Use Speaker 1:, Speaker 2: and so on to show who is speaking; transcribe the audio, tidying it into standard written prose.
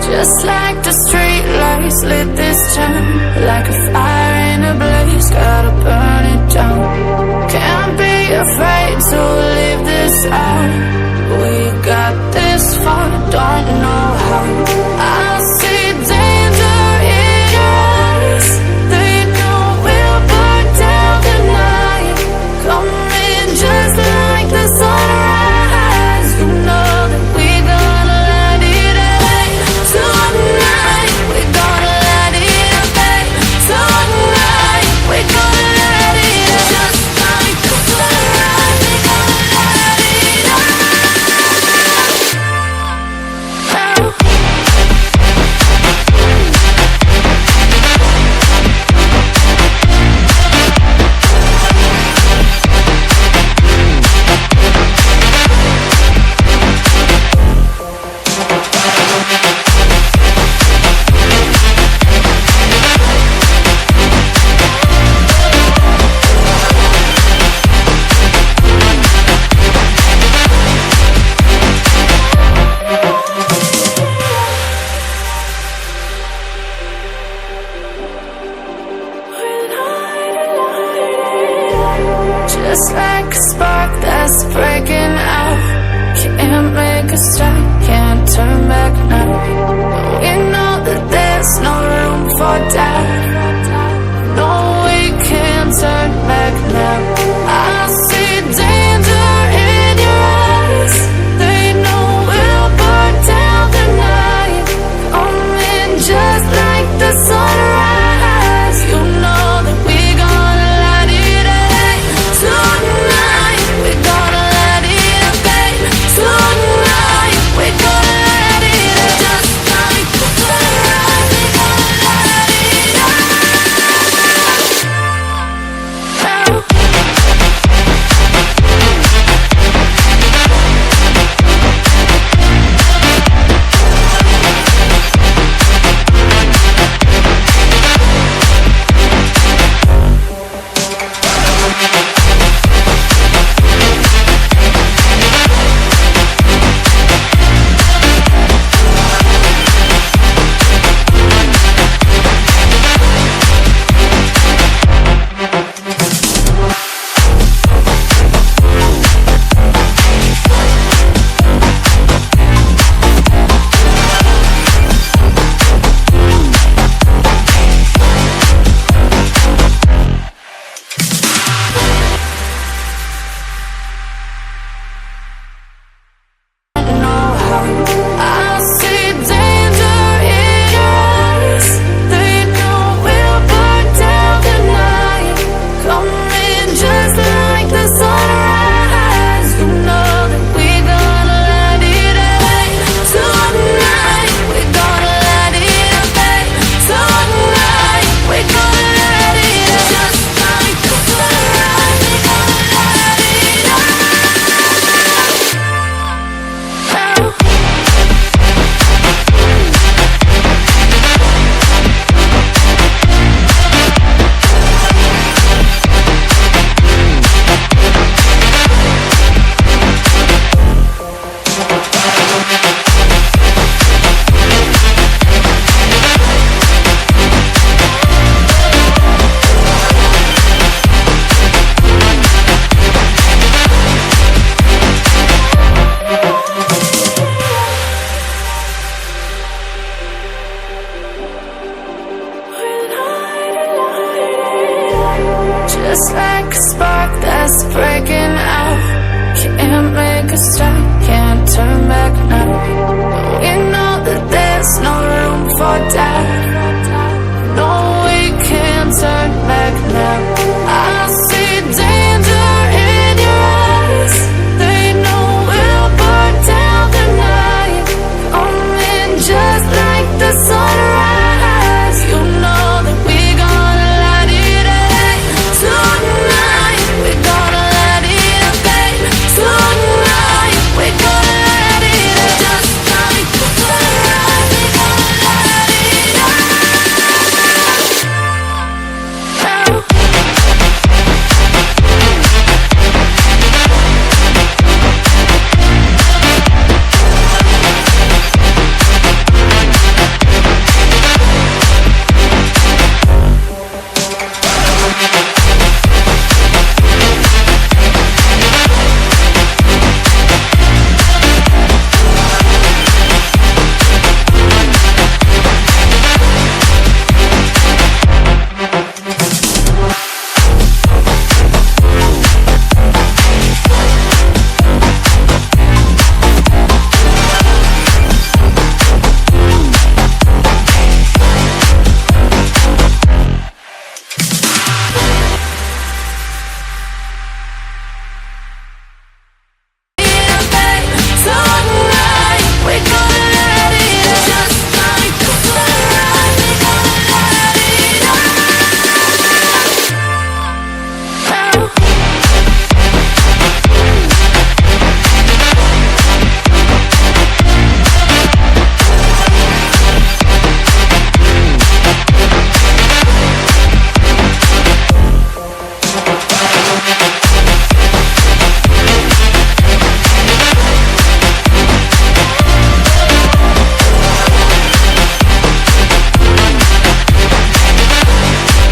Speaker 1: Just like the street lights lit this town, like a fire in a blaze, gotta burn it down. Can't be afraid to leave this out. We got this far, don't know how. I see danger in your eyes. They know we'll burn down the night. Coming just like the sunrise. You know that we're gonna let it out. Tonight, we're gonna let it out. Tonight, we're gonna let it out. Just like the sunrise, we're gonna let it out. Now.